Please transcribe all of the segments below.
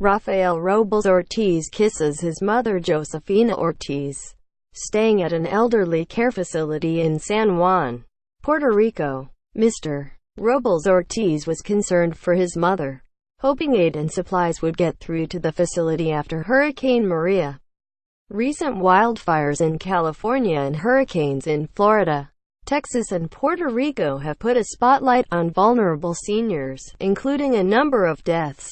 Rafael Robles-Ortiz kisses his mother Josefina Ortiz, staying at an elderly care facility in San Juan, Puerto Rico. Mr. Robles-Ortiz was concerned for his mother, hoping aid and supplies would get through to the facility after Hurricane Maria. Recent wildfires in California and hurricanes in Florida, Texas and Puerto Rico have put a spotlight on vulnerable seniors, including a number of deaths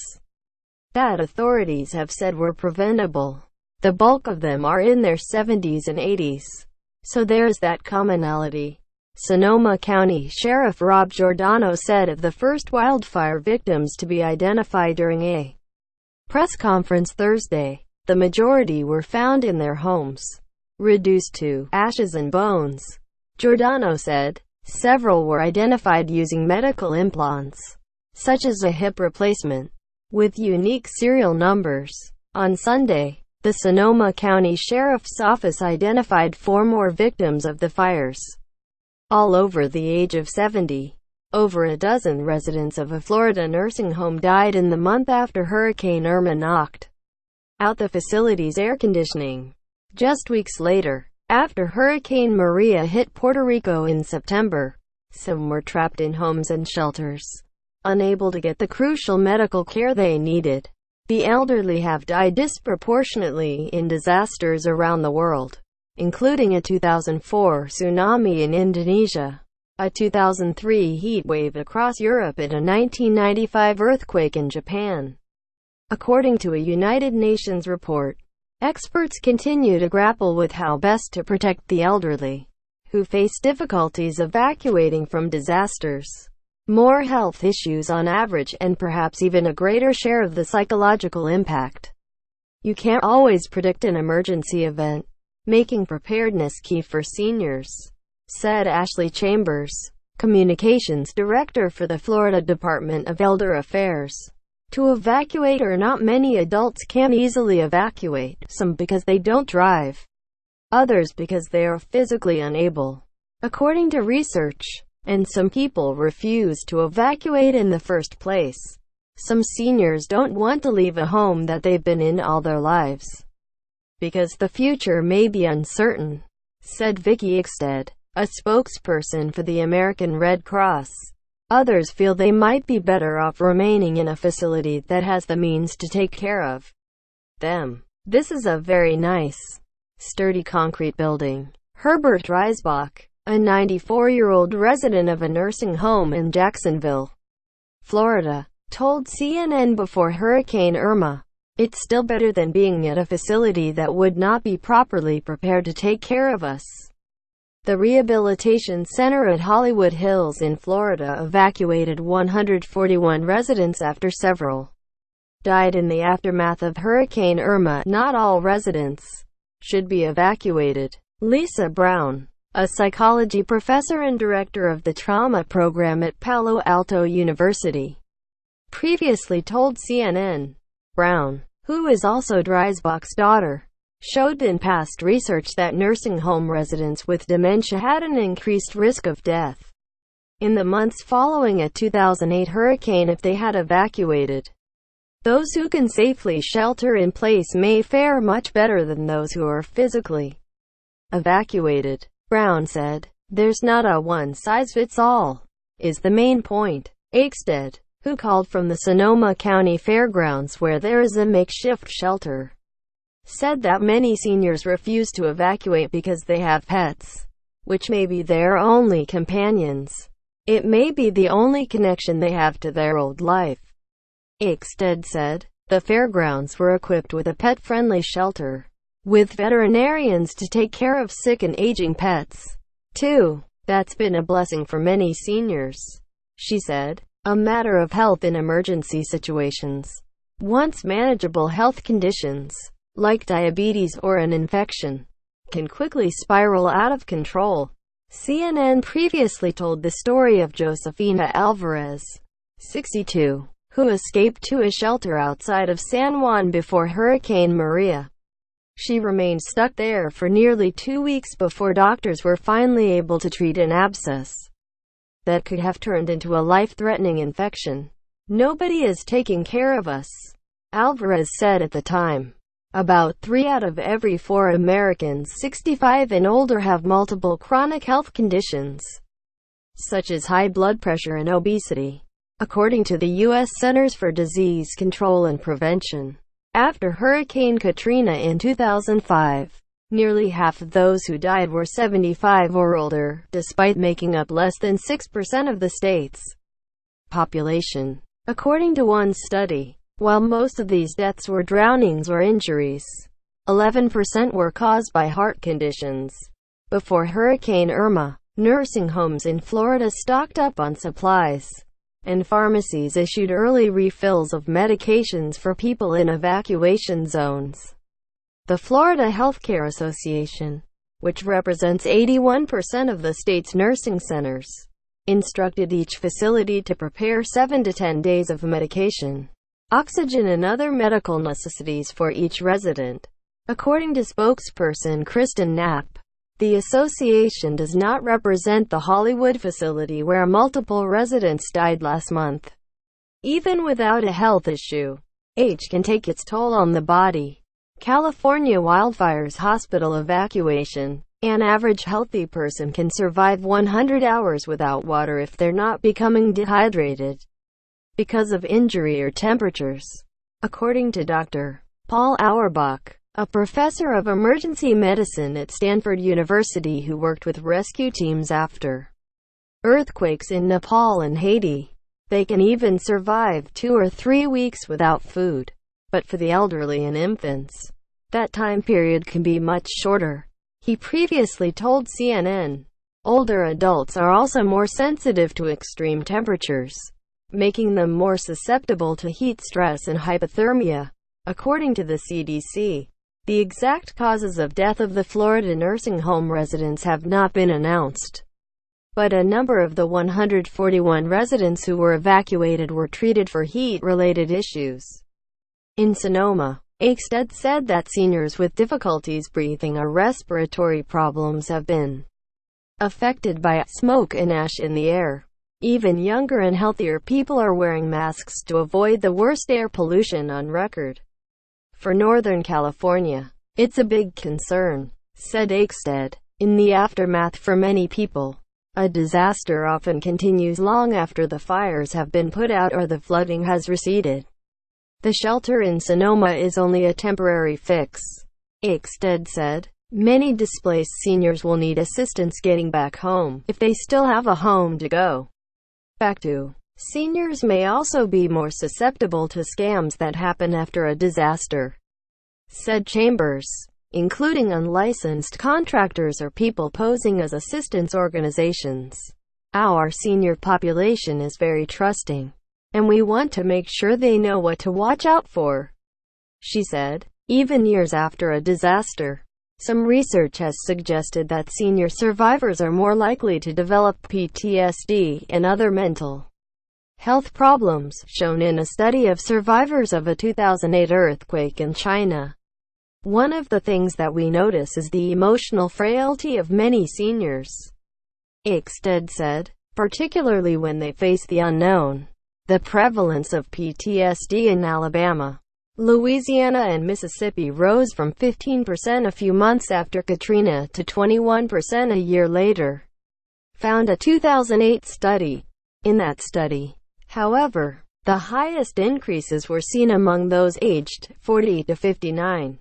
that authorities have said were preventable. The bulk of them are in their 70s and 80s. So there's that commonality. Sonoma County Sheriff Rob Giordano said of the first wildfire victims to be identified during a press conference Thursday, the majority were found in their homes, reduced to ashes and bones. Giordano said, several were identified using medical implants, such as a hip replacement, with unique serial numbers. On Sunday, the Sonoma County Sheriff's Office identified 4 more victims of the fires, all over the age of 70. Over a dozen residents of a Florida nursing home died in the month after Hurricane Irma knocked out the facility's air conditioning. Just weeks later, after Hurricane Maria hit Puerto Rico in September, some were trapped in homes and shelters, unable to get the crucial medical care they needed. The elderly have died disproportionately in disasters around the world, including a 2004 tsunami in Indonesia, a 2003 heat wave across Europe, and a 1995 earthquake in Japan. According to a United Nations report, experts continue to grapple with how best to protect the elderly, who face difficulties evacuating from disasters, more health issues on average, and perhaps even a greater share of the psychological impact. You can't always predict an emergency event, making preparedness key for seniors, said Ashley Chambers, communications director for the Florida Department of Elder Affairs. To evacuate or not many adults can easily evacuate, some because they don't drive, others because they are physically unable, according to research, and some people refuse to evacuate in the first place. Some seniors don't want to leave a home that they've been in all their lives, because the future may be uncertain, said Vicky Ickstead, a spokesperson for the American Red Cross. Others feel they might be better off remaining in a facility that has the means to take care of them. This is a very nice, sturdy concrete building. Herbert Reisbach, a 94-year-old resident of a nursing home in Jacksonville, Florida, told CNN before Hurricane Irma, "It's still better than being at a facility that would not be properly prepared to take care of us." The rehabilitation center at Hollywood Hills in Florida evacuated 141 residents after several died in the aftermath of Hurricane Irma. Not all residents should be evacuated. Lisa Brown, a psychology professor and director of the trauma program at Palo Alto University, previously told CNN. Brown, who is also Dreisbach's daughter, showed in past research that nursing home residents with dementia had an increased risk of death in the months following a 2008 hurricane if they had evacuated. Those who can safely shelter in place may fare much better than those who are physically evacuated, Brown said. There's not a one-size-fits-all, is the main point. Ickstead, who called from the Sonoma County Fairgrounds where there is a makeshift shelter, said that many seniors refuse to evacuate because they have pets, which may be their only companions. It may be the only connection they have to their old life. Ickstead said, the fairgrounds were equipped with a pet-friendly shelter, with veterinarians to take care of sick and aging pets, too. That's been a blessing for many seniors, she said. A matter of health in emergency situations. Once manageable health conditions, like diabetes or an infection, can quickly spiral out of control. CNN previously told the story of Josefina Alvarez, 62, who escaped to a shelter outside of San Juan before Hurricane Maria. She remained stuck there for nearly 2 weeks before doctors were finally able to treat an abscess that could have turned into a life-threatening infection. Nobody is taking care of us. Alvarez said at the time. About 3 out of every 4 Americans 65 and older have multiple chronic health conditions, such as high blood pressure and obesity, according to the U.S. Centers for Disease Control and Prevention. After Hurricane Katrina in 2005, nearly half of those who died were 75 or older, despite making up less than 6% of the state's population, according to one study. While most of these deaths were drownings or injuries, 11% were caused by heart conditions. Before Hurricane Irma, nursing homes in Florida stocked up on supplies, and pharmacies issued early refills of medications for people in evacuation zones. The Florida Healthcare Association, which represents 81% of the state's nursing centers, instructed each facility to prepare 7 to 10 days of medication, oxygen and other medical necessities for each resident. According to spokesperson Kristen Knapp, the association does not represent the Hollywood facility where multiple residents died last month. Even without a health issue, age can take its toll on the body. California wildfires hospital evacuation. An average healthy person can survive 100 hours without water if they're not becoming dehydrated because of injury or temperatures, according to Dr. Paul Auerbach, a professor of emergency medicine at Stanford University who worked with rescue teams after earthquakes in Nepal and Haiti. They can even survive 2 or 3 weeks without food. But for the elderly and infants, that time period can be much shorter. He previously told CNN, older adults are also more sensitive to extreme temperatures, making them more susceptible to heat stress and hypothermia. According to the CDC, the exact causes of death of the Florida nursing home residents have not been announced, but a number of the 141 residents who were evacuated were treated for heat-related issues. In Sonoma, Aikstead said that seniors with difficulties breathing or respiratory problems have been affected by smoke and ash in the air. Even younger and healthier people are wearing masks to avoid the worst air pollution on record. For Northern California, it's a big concern, said Aikstead. In the aftermath for many people, a disaster often continues long after the fires have been put out or the flooding has receded. The shelter in Sonoma is only a temporary fix, Aikstead said. Many displaced seniors will need assistance getting back home, if they still have a home to go back to. Seniors may also be more susceptible to scams that happen after a disaster, said Chambers, including unlicensed contractors or people posing as assistance organizations. Our senior population is very trusting, and we want to make sure they know what to watch out for, she said. Even years after a disaster, some research has suggested that senior survivors are more likely to develop PTSD and other mental health problems, shown in a study of survivors of a 2008 earthquake in China. One of the things that we notice is the emotional frailty of many seniors, Aikstead said, particularly when they face the unknown. The prevalence of PTSD in Alabama, Louisiana and Mississippi rose from 15% a few months after Katrina to 21% a year later, found a 2008 study. In that study, however, the highest increases were seen among those aged 40 to 59.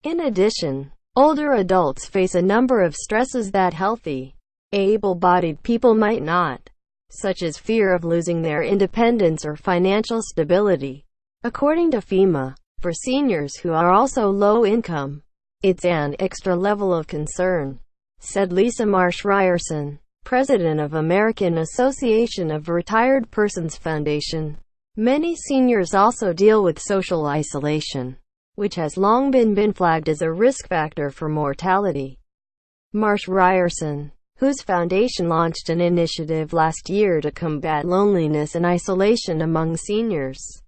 In addition, older adults face a number of stresses that healthy, able-bodied people might not, such as fear of losing their independence or financial stability. According to FEMA, for seniors who are also low income, it's an extra level of concern, said Lisa Marsh Ryerson, president of American Association of Retired Persons Foundation. Many seniors also deal with social isolation, which has long been flagged as a risk factor for mortality. Marsh Ryerson, whose foundation launched an initiative last year to combat loneliness and isolation among seniors,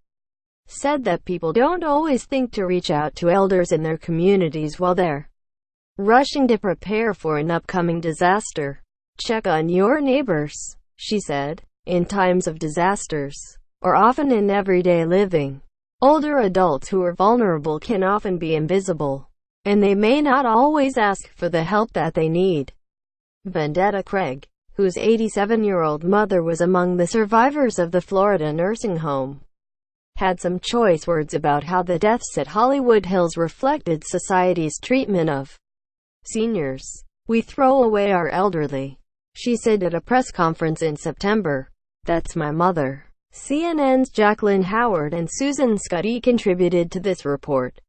said that people don't always think to reach out to elders in their communities while they're rushing to prepare for an upcoming disaster. Check on your neighbors, she said. In times of disasters, or often in everyday living, Older adults who are vulnerable can often be invisible, and they may not always ask for the help that they need. Vendetta Craig, whose 87-year-old mother was among the survivors of the Florida nursing home, had some choice words about how the deaths at Hollywood Hills reflected society's treatment of seniors. "We throw away our elderly," she said at a press conference in September. "That's my mother." CNN's Jacqueline Howard and Susan Scutti contributed to this report.